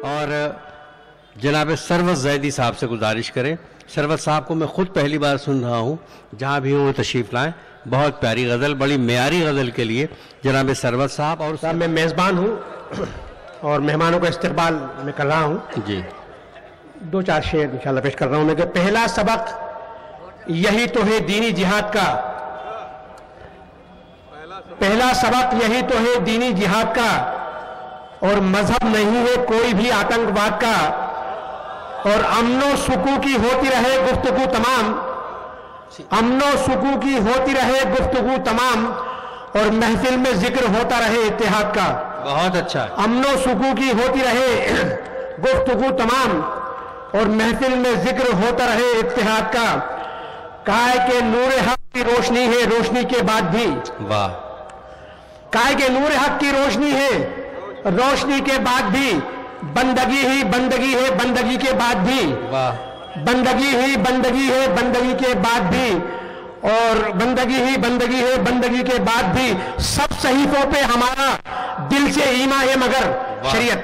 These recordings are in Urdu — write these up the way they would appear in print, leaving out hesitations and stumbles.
اور جناب سرور زیدی صاحب سے گزارش کریں. سرور صاحب کو میں خود پہلی بار سن رہا ہوں, جہاں بھی ہوں وہ تشریف لائیں. بہت پیاری غزل, بڑی معیاری غزل کے لیے جناب سرور صاحب. اور صاحب میں میزبان ہوں اور مہمانوں کا استقبال میں کر رہا ہوں. جی دو چار شعر انشاءاللہ پیش کر رہا ہوں میں کہ پہلا سبق یہی تو ہے دینی جہاد کا, پہلا سبق یہی تو ہے دینی جہاد کا, اور مذہب نہیں ہے کوئی بھی آتنکواد کا, اور امن و سکون کی ہوتی رہے گفتگو تمام, امن و سکون کی ہوتی رہے گفتگو تمام, اور محفل میں ذکر ہوتا رہے اتحاد کا. بہت اچھا. امن و سکون کی ہوتی رہے گفتگو تمام, اور محفل میں ذکر ہوتا رہے اتحاد کا. کہا ہے کہ نور حق کی روشنی ہے روشنی کے بعد بھی. واہ. کہا ہے کہ نور حق کی روشنی ہے روشنی کے بعد بھی, بندگی ہی بندگی ہے بندگی کے بعد بھی. واہ. بندگی ہی بندگی ہے بندگی کے بعد بھی, اور بندگی ہی بندگی ہے بندگی کے بعد بھی. سب صحیفوں پہ ہمارا دل سے ایمان ہے مگر شریعت,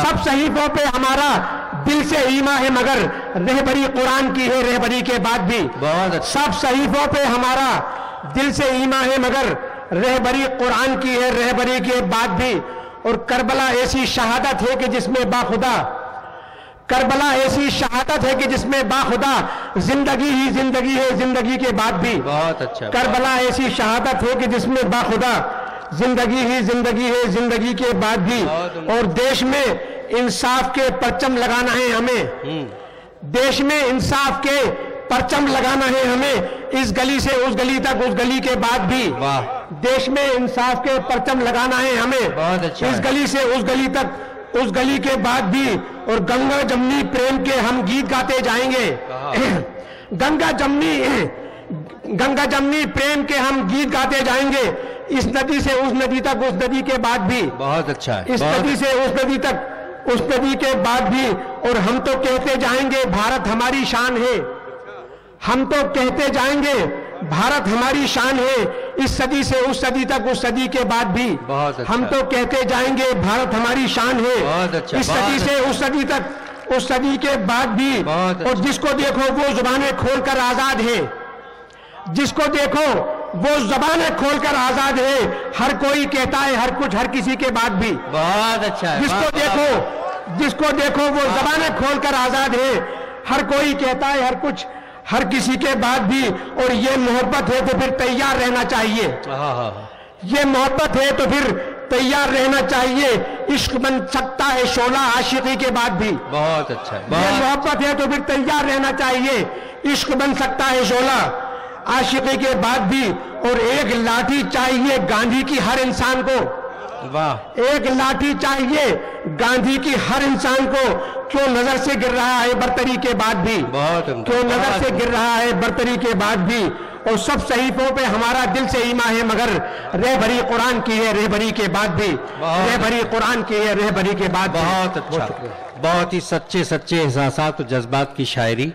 سب صحیفوں پہ ہمارا دل سے ایمان ہے مگر رہبری قرآن کی ہے رہبری کے بعد بھی. سب صحیفوں پہ ہمارا دل سے ایمان ہے مگر رہبری قرآن کی ہے رہبری کے بعد بھی. اور کربلا ایسی شہادت ہے کہ جس میں باخدا, کربلا ایسی شہادت ہے کہ جس میں باخدا زندگی ہی زندگی ہے زندگی کے بعد بھی. بہت اچھا. کربلا ایسی شہادت ہے کہ جس میں باخدا زندگی ہی زندگی ہے زندگی کے بعد بھی. اور دیش میں انصاف کے پرچم لگانا ہے ہمیں, دیش میں انصاف کے پرچم لگانا ہے ہمیں, اس گلی سے اس گلی تک اس گلی کے بعد بھی. دیش میں انصاف کے پرچم لگانا ہے ہمیں, اس گلی سے اس گلی تک اس گلی کے بعد بھی. اور گنگا جمنی پریم کے ہم گیت گاتے جائیں گے, گنگا جمنی پریم کے ہم گیت گاتے جائیں گے, اس ندی سے اس ندی تک اس ندی کے بعد بھی. بہت اچھا. اس ندی سے اس ندی تک اس ندی کے بعد بھی. اور ہم تو کہتے جائیں گے بھارت ہماری شان ہے, ہم تو کہتے جائیں گے بھارت ہماری شان ہے, اس صدی سے اس صدی تک اس صدی کے بعد بھی. ہم تو کہتے جائیں گے بھارت ہماری شان ہے, اس صدی سے اس صدی تک اس صدی کے بعد بھی. اور جس کو دیکھو وہ زبانیں کھول کر آزاد ہے, جس کو دیکھو وہ زبانیں کھول کر آزاد ہے, ہر کوئی کہتا ہے ہر کچھ ہر کسی کے بعد بھی. بہت اچھا. جس کو دیکھو وہ زبانیں کھول کر آزاد ہے, ہر کوئی کہتا ہے ہر کچھ ہر کسی کے بعد بھی. اور یہ محبت ہے تو پھر تیار رہنا چاہیے, یہ محبت ہے تو پھر تیار رہنا چاہیے. عشق بن سکتا ہے شعلہ عاشقی کے بعد بھی. بہت اچھا. یہ محبت ہے تو پھر تیار رہنا چاہیے, عشق بن سکتا ہے شعلہ عاشقی کے بعد بھی. اور ایک لاٹھی چاہیے گاندھی کی ہر انسان کو, ایک لاٹھی چاہیے گاندھی کی ہر انسان کو, کیوں نظر سے گر رہا ہے برتری کے بعد بھی, کیوں نظر سے گر رہا ہے برتری کے بعد بھی. اور سب صحیفوں پہ ہمارا دل سے ایمان ہے مگر رہبری قرآن کی ہے رہبری کے بعد بھی, رہبری قرآن کی ہے رہبری کے بعد. بہت اچھا. بہت ہی سچے احساسات و جذبات کی شاعری.